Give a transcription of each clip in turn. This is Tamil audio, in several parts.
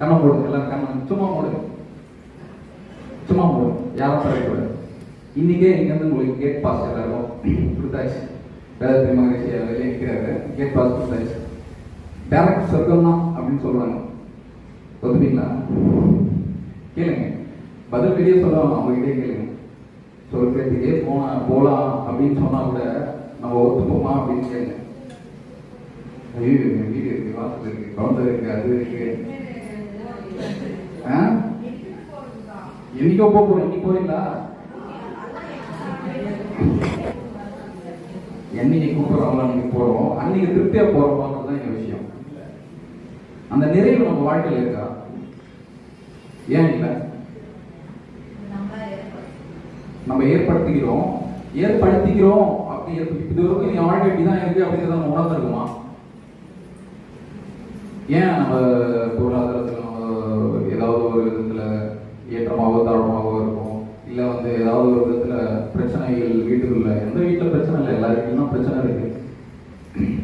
கண்ணை போடுங்க, எல்லாரும் கண்ணை சும்மா போடுங்க, சும்மா போடுங்க, யாரும் தரக்கூடாது. இன்னைக்கே இங்க வந்து உங்களுக்கு கேட் பாஸ் எல்லாரும் கொடுத்தாச்சு. வேதத்தை மகிழ்ச்சி வெளியே நிற்கிறாரு, கேட் பாஸ் கொடுத்தாச்சு. டேரக்ட் சொர்க்கம் தான் அப்படின்னு சொல்றாங்க. ஒத்துப்பீங்களா? கேளுங்க, பதில் வெளியே சொல்லுவாங்க, அவங்ககிட்டே கேளுங்க. சொர்க்கத்துக்கே போலாம் அப்படின்னு சொன்னா கூட நம்ம ஒத்துப்போமா அப்படின்னு கேளுங்க. வீடு இருக்கு, வாசல் இருக்கு, குழந்தை இருக்கு, அது இருக்கு. என்னைக்கோ போறோம், இன்னைக்கு போறீங்களா? என்னைக்கு கூப்பிடுறோம் அன்னைக்கு போறோம், அன்னைக்கு திருப்தியா போறோம்ன்றதுதான் எங்க விஷயம். அந்த நிறைவு நம்ம வாழ்க்கையில் இருக்கா? ஏன் இல்லை? நம்ம ஏற்படுத்திக்கிறோம் அப்படி இது வரைக்கும் என் வாழ்க்கை இப்படிதான் இருக்கு அப்படிங்கிறத நம்ம உணர்ந்துருக்குமா? ஏன் நம்ம பொருளாதாரத்தில் நம்ம ஏதாவது ஒரு விதத்துல ஏற்றமாகவோ தாழ்வாகவோ இருக்கும், இல்லை வந்து ஏதாவது ஒரு விதத்துல பிரச்சனைகள் வீட்டுக்குள்ள, எந்த வீட்டில் பிரச்சனை இல்லை, எல்லா வீட்லையும் தான் பிரச்சனை இருக்கு.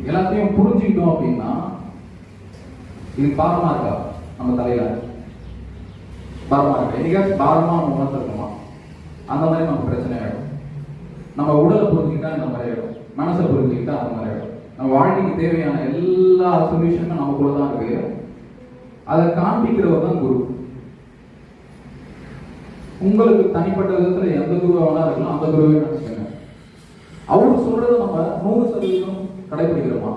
எல்லாத்தையும் புரிஞ்சுக்கிட்டோம் அப்படின்னா இது பாரமா இருக்கா? நம்ம தலையில பாரமா இருக்கா? என்னைக்காச்சும் பாரமா நம்ம உணர்ந்துருக்கோமா? அந்த மாதிரி நம்ம பிரச்சனை ஆகிடும். நம்ம உடலை புரிஞ்சுக்கிட்டா இந்த மாதிரி ஆகிடும், மனசை புரிஞ்சுக்கிட்டா அந்த மாதிரி ஆகிடும். நம்ம வாழ்க்கைக்கு தேவையான எல்லா சொல்யூஷனும் நமக்குள்ளதான் இருக்கு. அதை காண்பிக்கிறவர் தான் குரு. உங்களுக்கு தனிப்பட்ட விதத்துல எந்த குருவா வேணா இருக்கலாம், அந்த குருவே நினைச்சுக்கோங்க. அவரு சொல்றதை நம்ம 100% கடைபிடிக்கிறோமா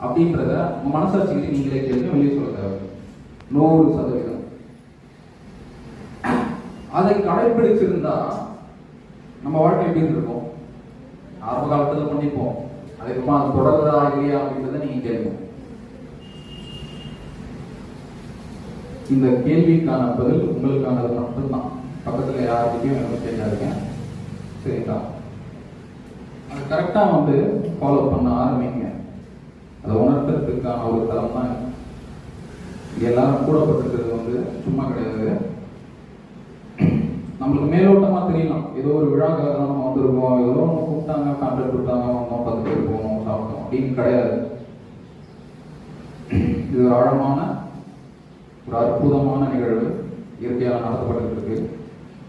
அப்படின்றத மனசாட்சிக்கு நீங்களே கேள்வி வெளியே சொல்ல தேவை. 100% அதை கடைபிடிச்சிருந்தா நம்ம வாழ்க்கை எப்படி இருக்கும்? ஆரம்ப காலத்துல பண்ணிப்போம், அதுக்கப்புறம் அது தொடர்றதா இல்லையா அப்படின்றத நீங்க கேளுங்க. இந்த கேள்விக்கான பதில் உங்களுக்கானது மட்டும்தான். பக்கத்துல யாருக்கிட்டையும் எனக்கு தெரியாதுங்க, சரிங்களா? அது கரெக்டா வந்து ஃபாலோ பண்ண ஆரம்பிங்க. அதை உணர்த்துறதுக்கான ஒரு தரம் தான் எல்லாரும் கூடப்பட்டிருக்கிறது வந்து சும்மா கிடையாது. நம்மளுக்கு மேலோட்டமா தெரியலாம், ஏதோ ஒரு விழாக்காக தான் நம்ம வந்திருக்கோம், ஏதோ ஒன்று கூப்பிட்டாங்க, கான்ட்ராக்ட் கொடுத்தாங்க, வந்தோம், 10 பேர் போகணும், சாப்பிட்டோம் அப்படின்னு கிடையாது. இது ஒரு ஆழமான, ஒரு அற்புதமான நிகழ்வு இயற்கையாக நடத்தப்பட்டு இருக்கு.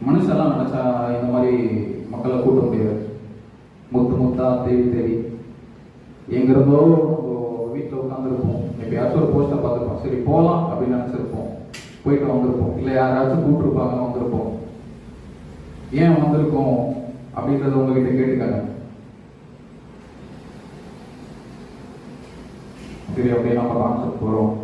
மனுஷெல்லாம் நினைச்சா இந்த மாதிரி மக்களை கூட்ட முடியாது. முத்தா தேடி எங்கிருந்தோ வீட்டில் உட்காந்துருப்போம், எப்பயாச்சும் ஒரு போஸ்டர் பார்த்துருப்போம், சரி போகலாம் அப்படின்னு நினைச்சிருப்போம், போயிட்டு வந்திருப்போம். இல்லை யாராச்சும் கூப்பிட்டுருப்பாங்க, வந்திருப்போம். ஏன் வந்திருக்கோம் அப்படின்றத உங்ககிட்ட கேட்டுக்காங்க. சரி, அப்படியே நம்ம கான்செப்ட் போறோம்.